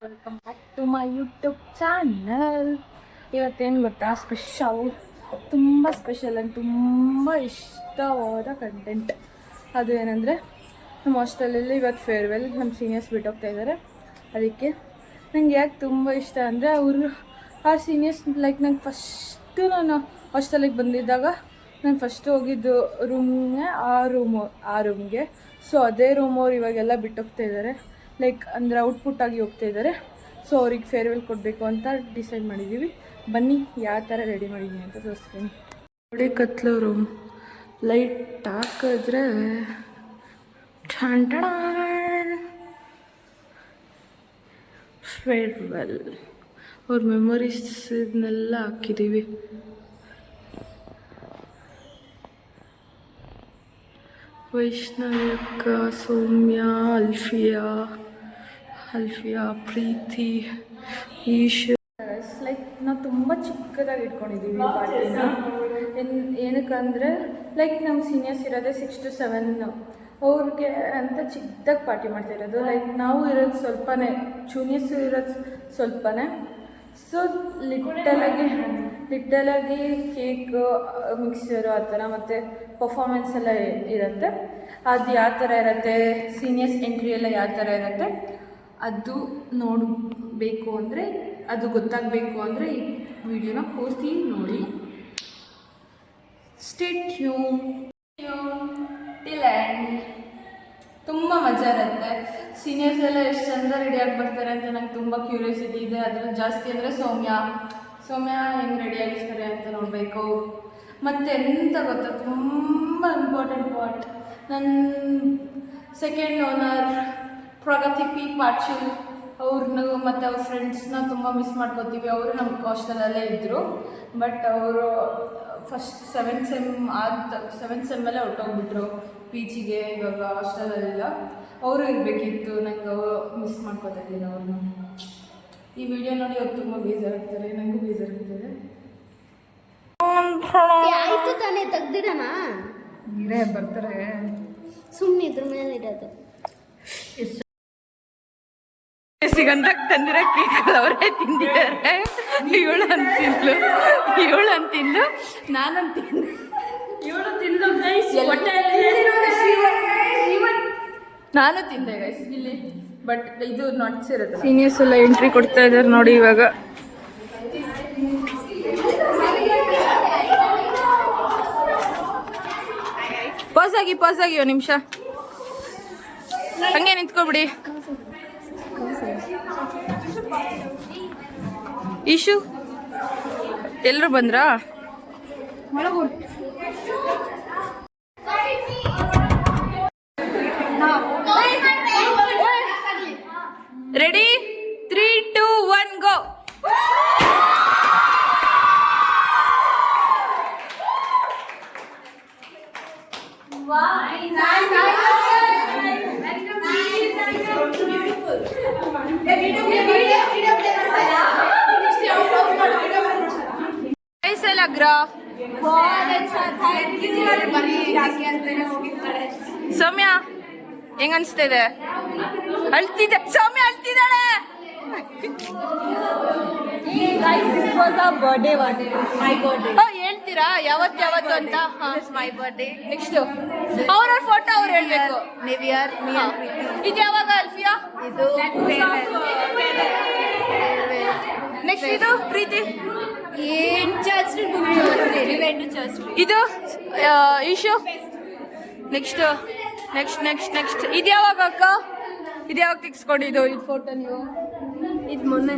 Welcome back to my YouTube channel. ಇವತ್ತೇನು ಗೊತ್ತಾ, ತುಂಬ ಸ್ಪೆಷಲ್ ಆ್ಯಂಡ್ ತುಂಬ ಇಷ್ಟವಾದ ಕಂಟೆಂಟ್. ಅದು ಏನಂದರೆ, ನಮ್ಮ ಹಾಸ್ಟೆಲಲ್ಲಿ ಇವತ್ತು ಫೇರ್ವೆಲ್, ನಮ್ಮ ಸೀನಿಯರ್ಸ್ ಬಿಟ್ಟೋಗ್ತಾ ಇದ್ದಾರೆ. ಅದಕ್ಕೆ ನಂಗೆ ಯಾಕೆ ತುಂಬ ಇಷ್ಟ ಅಂದರೆ, ಅವರು ಆ ಸೀನಿಯರ್ಸ್ ಲೈಕ್ ನಂಗೆ ಫಸ್ಟು ನಾನು ಹಾಸ್ಟೆಲಿಗೆ ಬಂದಿದ್ದಾಗ ನಾನು ಫಸ್ಟು ಹೋಗಿದ್ದು ರೂಮ್ಗೆ. ಸೊ ಅದೇ ರೂಮವ್ರು ಇವಾಗೆಲ್ಲ ಬಿಟ್ಟೋಗ್ತಾ ಇದ್ದಾರೆ, ಲೈಕ್ ಅಂದರೆ ಔಟ್ಪುಟ್ ಆಗಿ ಹೋಗ್ತಾ ಇದ್ದಾರೆ. ಸೊ ಅವ್ರಿಗೆ ಫೇರ್ವೆಲ್ ಕೊಡಬೇಕು ಅಂತ ಡಿಸೈಡ್ ಮಾಡಿದ್ದೀವಿ. ಬನ್ನಿ ಯಾವ ಥರ ರೆಡಿ ಮಾಡಿದ್ದೀನಿ ಅಂತ ತೋರಿಸ್ತೀನಿ. ನೋಡಿ, ಕತ್ಲು ರೂಮ್ ಲೈಟ್ ಹಾಕಿದ್ರೆ ಫೇರ್ವೆಲ್ ಅವ್ರ ಮೆಮೊರೀಸ್ನೆಲ್ಲ ಹಾಕಿದ್ದೀವಿ. ವೈಷ್ಣವಿ ಅಕ್ಕ, ಸೌಮ್ಯ, ಅಲ್ಫಿಯಾ, ಪ್ರೀತಿ, ಈಶು. ಲೈಕ್ ನಾವು ತುಂಬ ಚಿಕ್ಕದಾಗಿ ಇಟ್ಕೊಂಡಿದ್ದೀವಿ ಪಾರ್ಟಿನ. ಏನಕ್ಕಂದರೆ ಲೈಕ್ ನಮ್ಮ ಸೀನಿಯರ್ಸ್ ಇರೋದೇ 6 to 7, ಅವ್ರಿಗೆ ಅಂತ ಚಿಕ್ಕದಾಗಿ ಪಾರ್ಟಿ ಮಾಡ್ತಾಯಿರೋದು. ಲೈಕ್ ನಾವು ಇರೋದು ಸ್ವಲ್ಪನೇ, ಜೂನಿಯರ್ಸು ಇರೋದು ಸ್ವಲ್ಪನೇ. ಸೊ ಲಿಟಲಾಗಿ ಕೇಕ್, ಮಿಕ್ಸರು ಆ ಥರ, ಮತ್ತು ಪರ್ಫಾಮೆನ್ಸ್ ಎಲ್ಲ ಇರುತ್ತೆ. ಅದು ಯಾವ ಥರ ಇರುತ್ತೆ, ಸೀನಿಯರ್ಸ್ ಎಂಟ್ರಿ ಎಲ್ಲ ಯಾವ ಥರ ಇರುತ್ತೆ, ಅದು ನೋಡಬೇಕು ಅಂದರೆ, ಅದು ಗೊತ್ತಾಗಬೇಕು ಅಂದರೆ ಈ ವಿಡಿಯೋನ ಪೂರ್ತಿ ನೋಡಿ. Stay tune till end. ತುಂಬ ಮಜಾ ಇರುತ್ತೆ. ಸೀನಿಯರ್ಸ್ ಎಲ್ಲ ಎಷ್ಟು ಚಂದ ರೆಡಿಯಾಗಿ ಬರ್ತಾರೆ ಅಂತ ನಂಗೆ ತುಂಬ ಕ್ಯೂರಿಯಾಸಿಟಿ ಇದೆ. ಅದರಲ್ಲಿ ಜಾಸ್ತಿ ಅಂದರೆ ಸೌಮ್ಯ ಹೆಂಗೆ ರೆಡಿಯಾಗಿರ್ತಾರೆ ಅಂತ ನೋಡಬೇಕು. ಮತ್ತು ಎಂತ ಗೊತ್ತಾ, ತುಂಬ ಇಂಪಾರ್ಟೆಂಟ್ ಪಾರ್ಟ್, ನನ್ನ ಸೆಕೆಂಡ್ ಓನರ್ ಪ್ರಗತಿ ಪಿ ಪಾಟೀಲ್ ಅವ್ರನ್ನ ಮತ್ತು ಅವ್ರ ಫ್ರೆಂಡ್ಸ್ನ ತುಂಬ ಮಿಸ್ ಮಾಡ್ಕೋತೀವಿ. ಅವರು ನಮ್ಮ ಹಾಸ್ಟೆಲಲ್ಲೇ ಇದ್ದರು, ಬಟ್ ಅವರು ಫಸ್ಟ್ 7th ಸೆಮ್ಮಲ್ಲೇ ಹೊರಟೋಗ್ಬಿಟ್ರು ಪಿ ಜಿಗೆ. ಇವಾಗ ಹಾಸ್ಟೆಲಲ್ಲಿಲ್ಲ. ಅವರು ಇರಬೇಕಿತ್ತು. ನಂಗೆ ಅವರು ಮಿಸ್ ಮಾಡ್ಕೋತಾ ಇದ್ದೀನಿ ಅವ್ರನ್ನ. ಈ ವಿಡಿಯೋ ನೋಡಿ ಅವ್ರು ತುಂಬ ಬೇಜಾರಾಗ್ತಾರೆ, ನನಗೂ ಬೇಜಾರಾಗ್ತದೆ. ಆಯ್ತು ತಾನೇ, ತೆಗ್ದಿಡೋಣ. ನೀರೇ ಬರ್ತಾರೆ, ಸುಮ್ಮನೆ ಇದ್ರ ಮೇಲೆ ಇಡೋದು. ಸಿಗಂತ ತಂದಿರೋ ಕೇಕ್ ಅವರೇ ತಿಂದಿದ್ದಾರೆ. ಇವಳು ಅಂತಿಂದು ನಾನಂತಿಂದು ಇವಳು ತಿಂದು ನಾನು ತಿಂದೆ ಗೈಸ್ ಇಲ್ಲಿ. ಬಟ್ ಇದು ನಟ್ಸ್ ಇರುತ್ತೆ. ಸೀನಿಯರ್ಸ್ ಎಲ್ಲ ಎಂಟ್ರಿ ಕೊಡ್ತಾ ಇದ್ದಾರೆ ನೋಡಿ. ಇವಾಗ ಪಾಸ್ ಆಗಿ ಒಂದು ನಿಮಿಷ ಹಂಗೆ ನಿಂತ್ಕೊಬಿಡಿ. ಈಶು ಎಲ್ಲರೂ ಬಂದ್ರಾ? ರೆಡಿ, 3, 2, 1 ಗೋ. ಸೌಮ್ಯ ಹೆಂಗ ಅನ್ಸ್ತಿದೆ? ಸೌಮ್ಯ ಅಳ್ತಿದ್ದಾಳೆ. ಹೇಳ್ತೀರಾ ಯಾವತ್ತು ಅಂತ? My birthday. ನೆಕ್ಸ್ಟ್ ಅವ್ರ ಫೋಟೋ ಅವ್ರು ಹೇಳ್ಬೇಕು. ಇದು ಯಾವಾಗ ಅಲ್ಫಿಯಾ? ಇದು ನೆಕ್ಸ್ಟ್ ಇದು ಪ್ರೀತಿ. ಇದು ಈಶು. ನೆಕ್ಸ್ಟ್ ಇದು ಯಾವಾಗ ಅಕ್ಕ? ಇದು ಯಾವಾಗ ತೆಗ್ಸ್ಕೊಂಡಿದ್ದು ಇದು ಫೋಟೋ ನೀವು? ಇದು ಮೊನ್ನೆ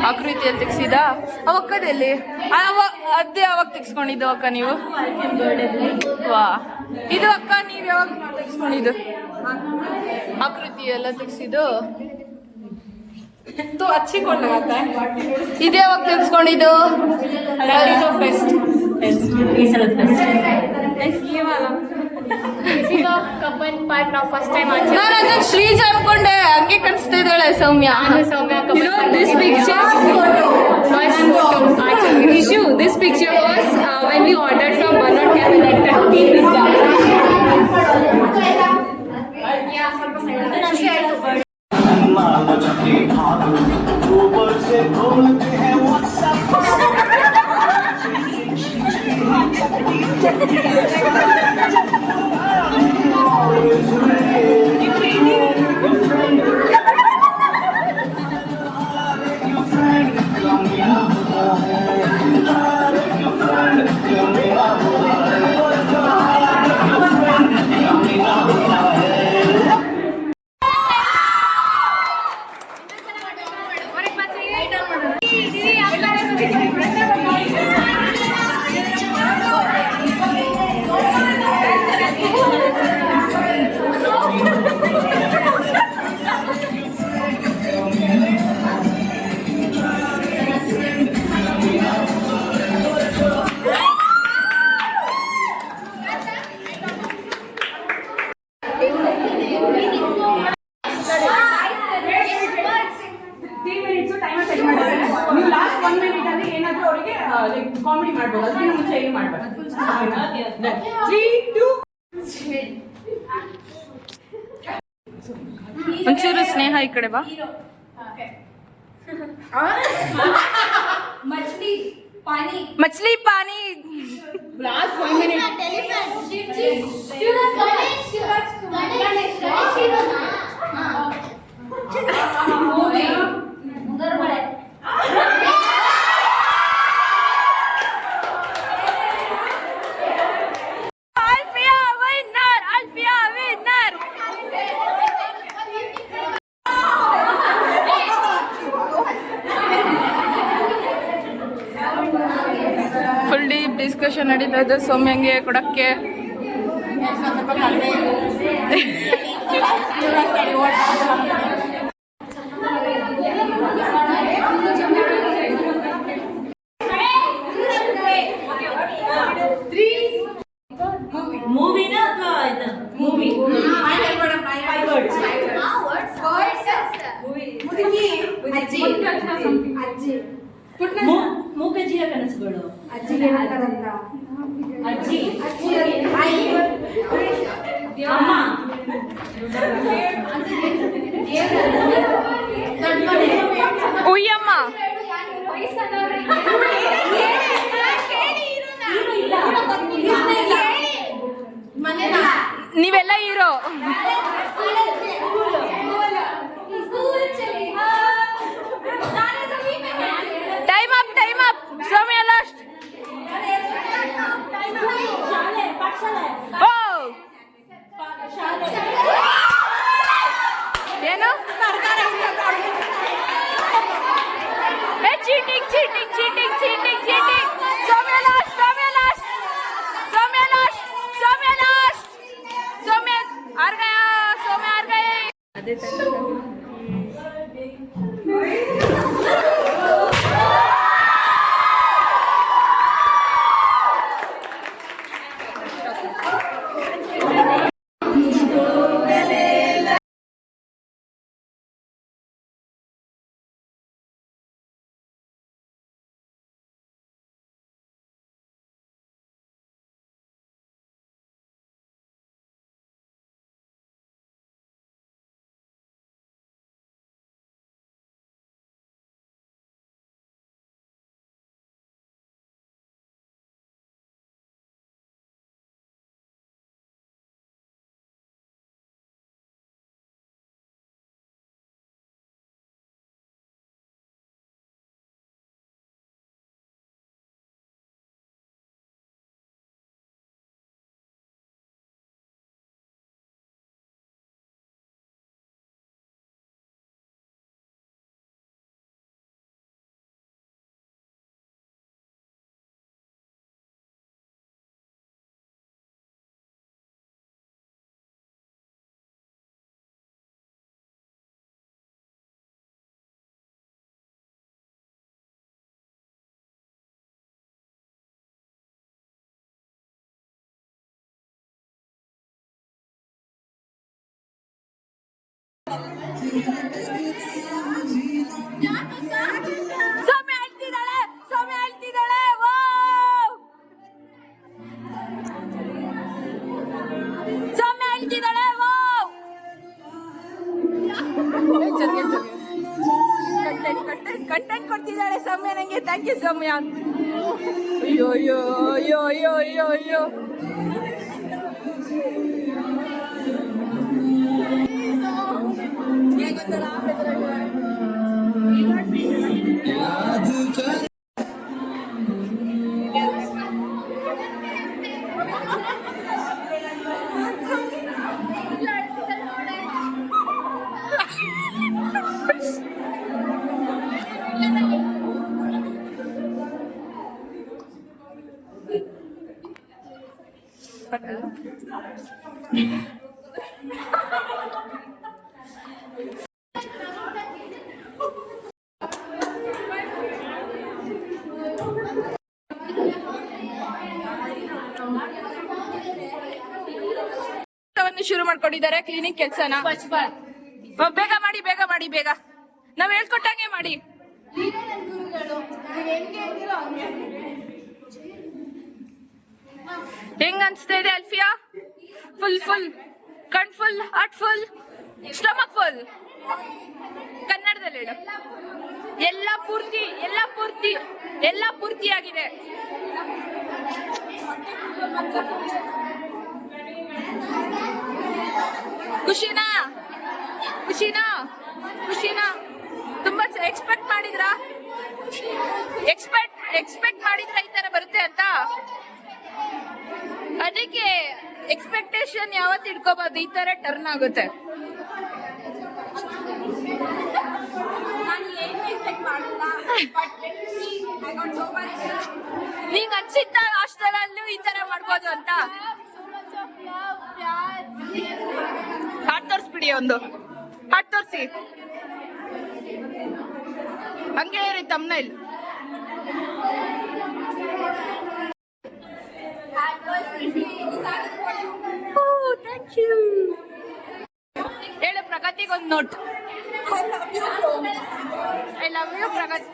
ಆಕೃತಿಯಲ್ಲಿ ತೆಗ್ಸಿದಾ? ಅವಕ್ಕದಲ್ಲಿ ಅದೇ ಯಾವಾಗ ತೆಗ್ಸ್ಕೊಂಡಿದ್ದು ಅಕ್ಕ ನೀವು? ವಾ. ಇದು ಅಕ್ಕ ನೀವು ಯಾವಾಗ ತೆಗ್ಸ್ಕೊಂಡಿದ್ದು? ಆಕೃತಿ ಎಲ್ಲ ತೆಗ್ಸಿದ್ದು तो अच्छी कौन लगाता है? इधे वक्त तेल्सुकोंडिद्दु फेस्ट ये सलद फेस्ट ये वाला किसी का कपन पार्ट ना फर्स्ट टाइम आज ನಾನು ಅದನ್ನ ಶ್ರೀಜ್ ಅನ್ಕೊಂಡೆ. ಹಂಗೆ ಕಾಣಿಸ್ತಾ ಇದ್ದಾಳೆ ಸೌಮ್ಯ. This picture issue. This picture was when we ordered from Bernard Cafe that pizza. Yeah, ಸ್ವಲ್ಪ ಸೈಡ್ ऊपर से बोलते हैं व्हाट्सएप ನೀವು ಲಾಸ್ಟ್ 1 ಮಿನಿಟ್ ಅಲ್ಲಿ ಏನಾದ್ರೂ ಅವರಿಗೆ ಕಾಮಿಡಿ ಮಾಡ್ಬೋದು, ಅದಕ್ಕಿಂತ ಮುಂಚೆ ಏನು ಮಾಡ್ಬಾರ್ದು. 3 2 ಒಂಚೂರು ಸ್ನೇಹ ಈ ಕಡೆ ಬಾ. ಮछली पानी last 1 minute. Full deep discussion ನಡೀತಾ ಇದೆ ಸೌಮ್ಯಂಗೆ ಕೊಡಕ್ಕೆ. ಮೂವಿನ ಅಥವಾ ಇದು ಮೂವಿ ಮೂಕಜ್ಜಿಯ ಕನಸುಗಳು. ಅಜ್ಜಿ ಅಮ್ಮ ಉಯ್ಯಮ್ಮ ನೀವೆಲ್ಲ ಹೀರೋ. ಟೈಮ್ ಅಪ್ ಸೌಮ್ಯ ಲಾಸ್ಟ್. ಏನು ಚೀಟಿಂಗ್ ಸೌಮ್ಯ ಲಾಸ್ಟ್ ಸೌಮ್ಯ हार गया सौम्य हार गए. ಸೌಮ್ಯ ಹೇಳ್ತಿದ್ದಾಳೆ. ಕಂಟೆಂಟ್ ಕೊಡ್ತಿದ್ದಾಳೆ ಸೌಮ್ಯ ನಂಗೆ. ಥ್ಯಾಂಕ್ ಯು ಸೌಮ್ಯ. ಅಯ್ಯೋ ಅಯ್ಯೋ ಅಯ್ಯೋ ಅಯ್ಯೋ ಅಯ್ಯೋ ಅಯ್ಯೋ. ಶುರು ಮಾಡ್ಕೊಂಡಿದ್ದಾರೆ ಕ್ಲೀನಿಂಗ್ ಕೆಲಸನ. ಬೇಗ ಮಾಡಿ ಬೇಗ ಮಾಡಿ ಬೇಗ. ನಾವ್ ಹೇಳ್ಕೊಟ್ಟಂಗೆ ಮಾಡಿ. ಹೆಂಗ್ ಅನ್ಸ್ತಾ ಇದೆ ಅಲ್ಫಿಯಾ? ಫುಲ್ ಫುಲ್ ಕಣ್ full, heart full, stomach full. ಕನ್ನಡದಲ್ಲಿ ಹೇಳು. ಎಲ್ಲ ಪೂರ್ತಿ ಎಲ್ಲ ಪೂರ್ತಿ ಎಲ್ಲ ಪೂರ್ತಿಯಾಗಿದೆ. ಖುಷಿನಾ ಖುಷಿನಾ ಖುಷಿನಾ? ತುಂಬಾ ಎಕ್ಸ್ಪೆಕ್ಟ್ ಮಾಡಿದ್ರಾ? ಎಕ್ಸ್ಪೆಕ್ಟ್ ಮಾಡಿದ್ರ ಈ ತರ ಬರುತ್ತೆ ಅಂತ? ಅದಕ್ಕೆ ಎಕ್ಸ್ಪೆಕ್ಟೇಷನ್ ಯಾವತ್ತು ಇಟ್ಕೋಬಾರ್ದು, ಈ ತರ ಟರ್ನ್ ಆಗುತ್ತೆ. ನಿಂಗ್ ಅನ್ಸಿತ್ತ ಹಾಸ್ಟೆಲ್ ಅಲ್ಲೂ ಈ ತರ ಮಾಡ್ಬೋದು ಅಂತ? ಹಾಟ್ ತೋರಿಸ್ಬಿಡಿ, ಒಂದು ಹಾಟ್ ತೋರಿಸಿ. ಹಂಗೆ ಇರಿ ತಮ್ನೈಲ್. ಹೇಳು ಪ್ರಗತಿಗೊಂದು ನೋಟ್. ಐ ಲವ್ ಯು ಪ್ರಗತಿ.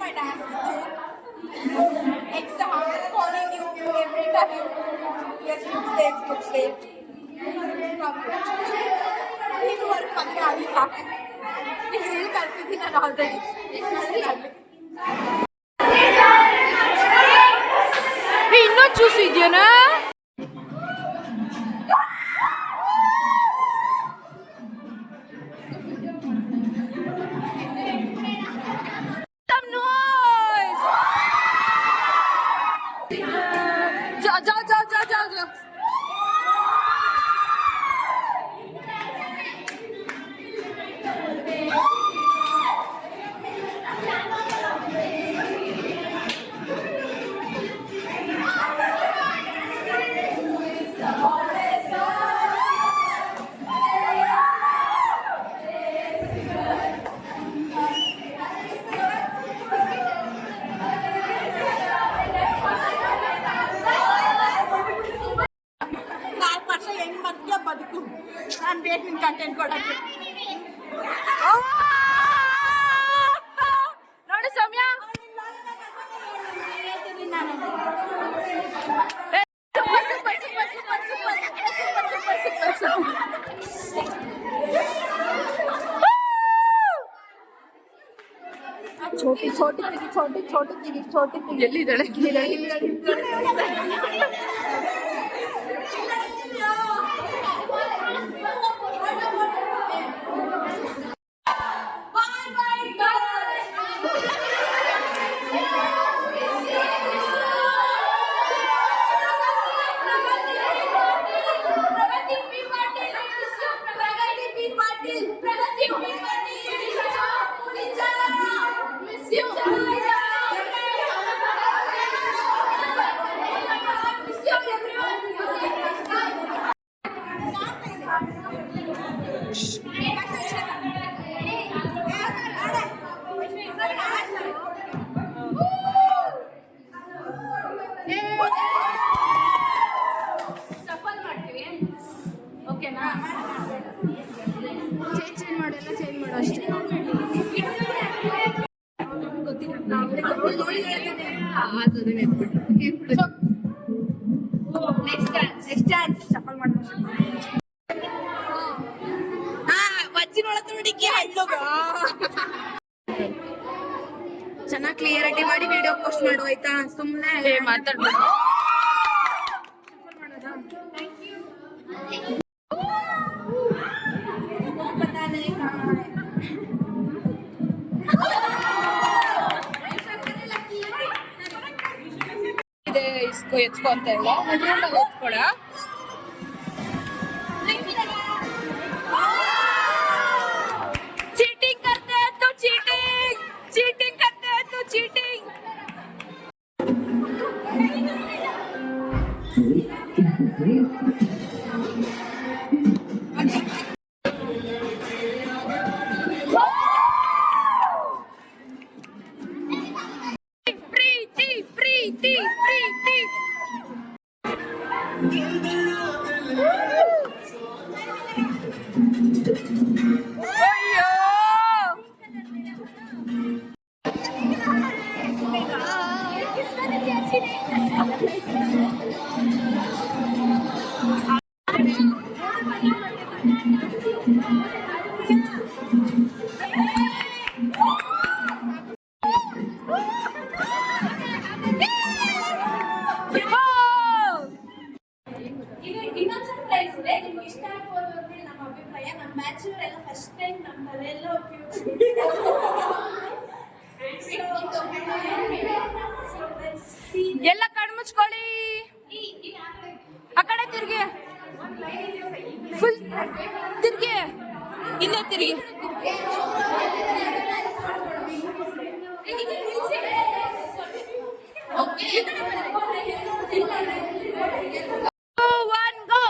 ಕಲ್ಸಿದ್ದೀನಿ ನಾನು ಆಲ್ರೆಡಿ. ಇನ್ನೂ ಜ್ಯೂಸ್ ಇದೆಯಾ? ನಾನು ಬೇಕು ನಿನ್ ಕಂಟೆಂಟ್ ಕೊಡಕ್ಕೆ. ನೋಡಿ ಸೌಮ್ಯ, छोटी छोटी छोटी छोटी छोटी ಎಲ್ಲಿದ್ದಾಳೆ? ಓಕೆನಾ? ಚೇಂಜ್ ಮಾಡು, ಎಲ್ಲ ಚೇಂಜ್ ಮಾಡು ಅಷ್ಟೇ. ನೆಕ್ಸ್ಟ್ ಚಾನ್ಸ್ ಶಫಲ್ ಮಾಡ್ಬೋದು. ಅಜ್ಜಿನ ಒಳಗೆ ಚೆನ್ನಾಗಿ ಕ್ಲಿಯರಿಟಿ ಮಾಡಿ ವಿಡಿಯೋ ಪೋಸ್ಟ್ ಮಾಡು ಆಯ್ತಾ ಸುಮ್ಮನೆ ಮಾತಾಡ್ಬೇಕು. ಇದೆ ಇಸ್ಕೋ ಎತ್ಕೊ ಅಂತ ಹೇಳ ಎತ್ಕೊಳ चीटिंग करते हैं तो चीटिंग चीटिंग करते हैं तो चीटिंग प्रीति प्रीति प्रीति ಇನ್ನೊಂದ್ಸಲ ಪ್ರೈಸ್ ಇದೆ ನಿಮ್ಗೆ ಇಷ್ಟ ಆಗ್ಬೋದು ಅಂದ್ರೆ ನಮ್ಮ ಅಭಿಪ್ರಾಯ ನಮ್ಮ ಬ್ಯಾಚುಲರ್ ಎಲ್ಲ ಫಸ್ಟ್ ಟೈಮ್ ನಮ್ಮ ಮನೆಯೆಲ್ಲ ಎಲ್ಲ ಕಣ್ಮುಚ್ಕೊಳ್ಳಿ ಆ ಕಡೆ ತಿರ್ಗಿ ಫುಲ್ ತಿರ್ಗಿ ಹಿಂದೆ ತಿರ್ಗಿ One, go!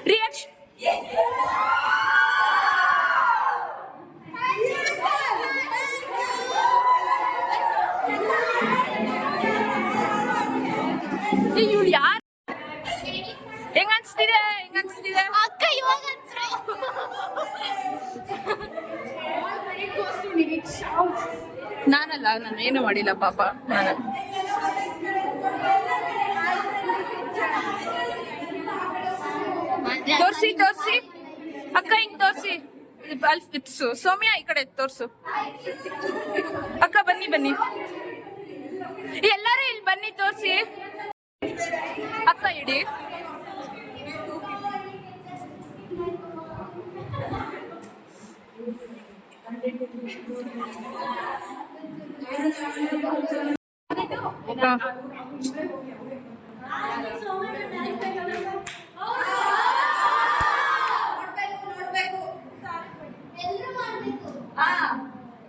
Reaction! ಇವ್ಳು ಯಾರು ಹೆಂಗ ಅನ್ಸ್ತಿದೆ ಅಕ್ಕ ಇವಾಗ ನಾನಲ್ಲ ನಾನು ಏನು ಮಾಡಿಲ್ಲ ಪಾಪ ನಾನು ತೋರ್ಸಿ ಅಕ್ಕ ಹಿಂಗ್ ತೋರ್ಸಿ ಸೌಮ್ಯ ಈ ಕಡೆ ತೋರ್ಸು ಅಕ್ಕ ಬನ್ನಿ ಎಲ್ಲರೂ ಇಲ್ಲಿ ಬನ್ನಿ ತೋರ್ಸಿ ಅಕ್ಕ ಇಡಿ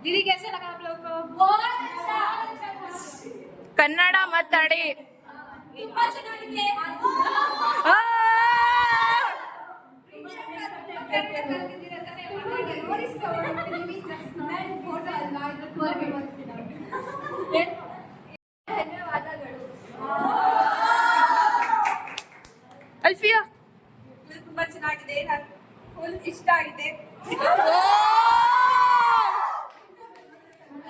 दीदी कैसे लगा आप लोग को? बहुत अच्छा। ಕನ್ನಡ ಮಾತಾಡಿ ತುಂಬಾ ಚೆನ್ನಾಗಿದೆ. ಅಲ್ಫಿಯಾ ತುಂಬಾ ಚೆನ್ನಾಗಿದೆ. ನಾನು ಫುಲ್ ಇಷ್ಟ ಆಗಿದೆ.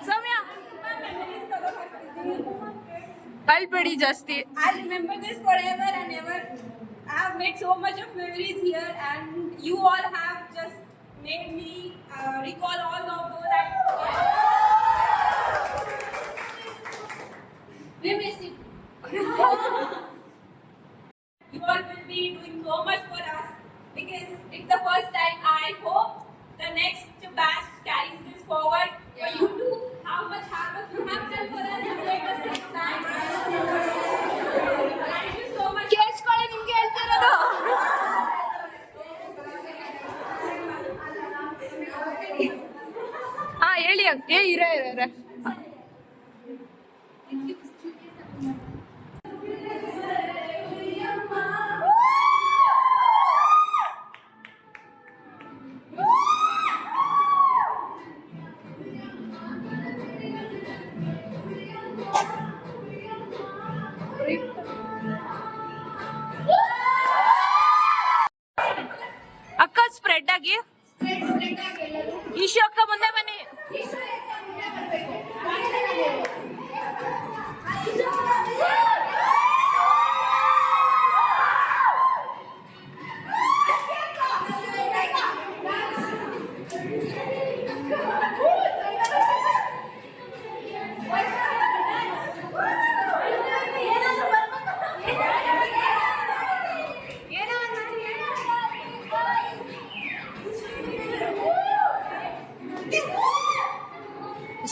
ಸೌಮ್ಯ ಅಲ್ಬೇಡಿ ಜಾಸ್ತಿ. I'll remember this forever and ever. I have made so much of memories here, and you all have just made me recall all of those. We miss you. You all will be doing so much for us because it's the first time. I hope the next batch carries this forward for you to how much hard work you have done for us to make us this time. Thank you so much. ಕೇಳಿಸ್ಕೊಳ್ಳಿ ನಿಮ್ಗೆ ಹೇಳ್ತಿರೋದು. ಹಾ ಹೇಳಿ ಇರ ಅಕ್ಕ spread ಆಗಿ ಈಶು ಅಕ್ಕ ಮುಂದೆ ಬನ್ನಿ.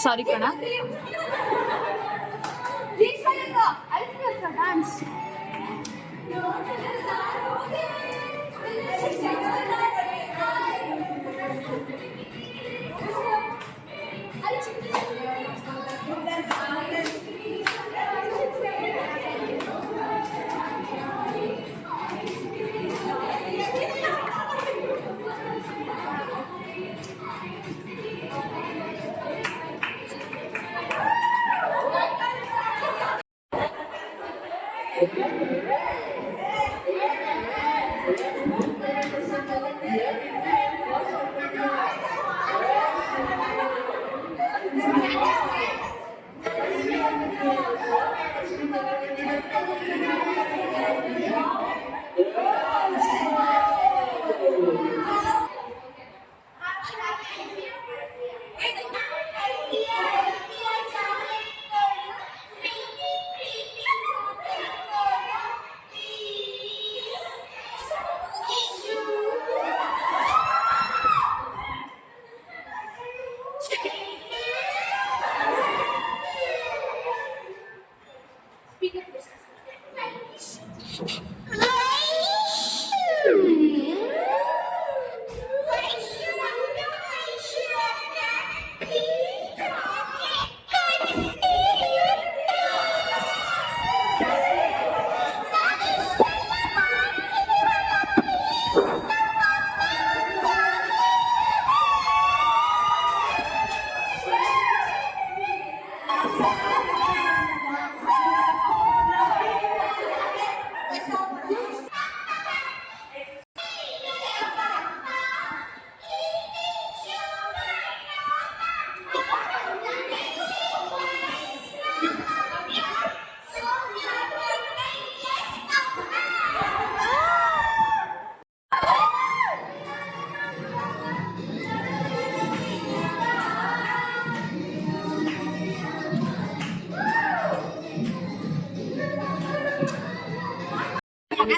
ಸಾರಿ ಕಣ. ಡಾನ್ಸ್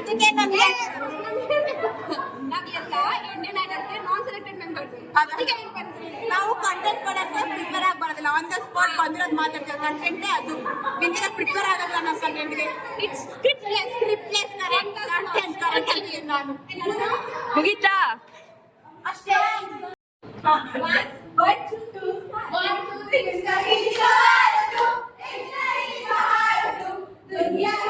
ಅದಕ್ಕೆ ನಮಗೆ ನಾವೆಲ್ಲ ಇಂಡಿಯನ್ ಐಡಲ್ಗೆ ನಾನ್ ಸೆಲೆಕ್ಟೆಡ್ ಮೆಂಬರ್. ಅದಕ್ಕೆ ನಾವು ಕಂಟೆಂಟ್ ಕೊಡಕ್ಕೆ ಪ್ರಿಪೇರ್ ಆಗಬಾರ್ದಿಲ್ಲ. ಆನ್ ದ ಸ್ಪಾಟ್ ಬಂದಿರೋದು ಮಾತಾಡ್ತೀವಿ. ಕಂಟೆಂಟೇ ಅದು ನಿಮಗೆ ಪ್ರಿಪೇರ್ ಆಗಲ್ಲ ನಮ್ಮ ಕಂಟೆಂಟ್ಗೆ. ಇಟ್ಸ್ ಸ್ಕ್ರಿಪ್ಟ್ಲೆಸ್ ಕರೆಕ್ಟ್ ಕಂಟೆಂಟ್ ಕರೆಕ್ಟ್ ಅಂತೀನಿ ನಾನು. ಮುಗೀತಾ? ಅಷ್ಟೇ. दुनिया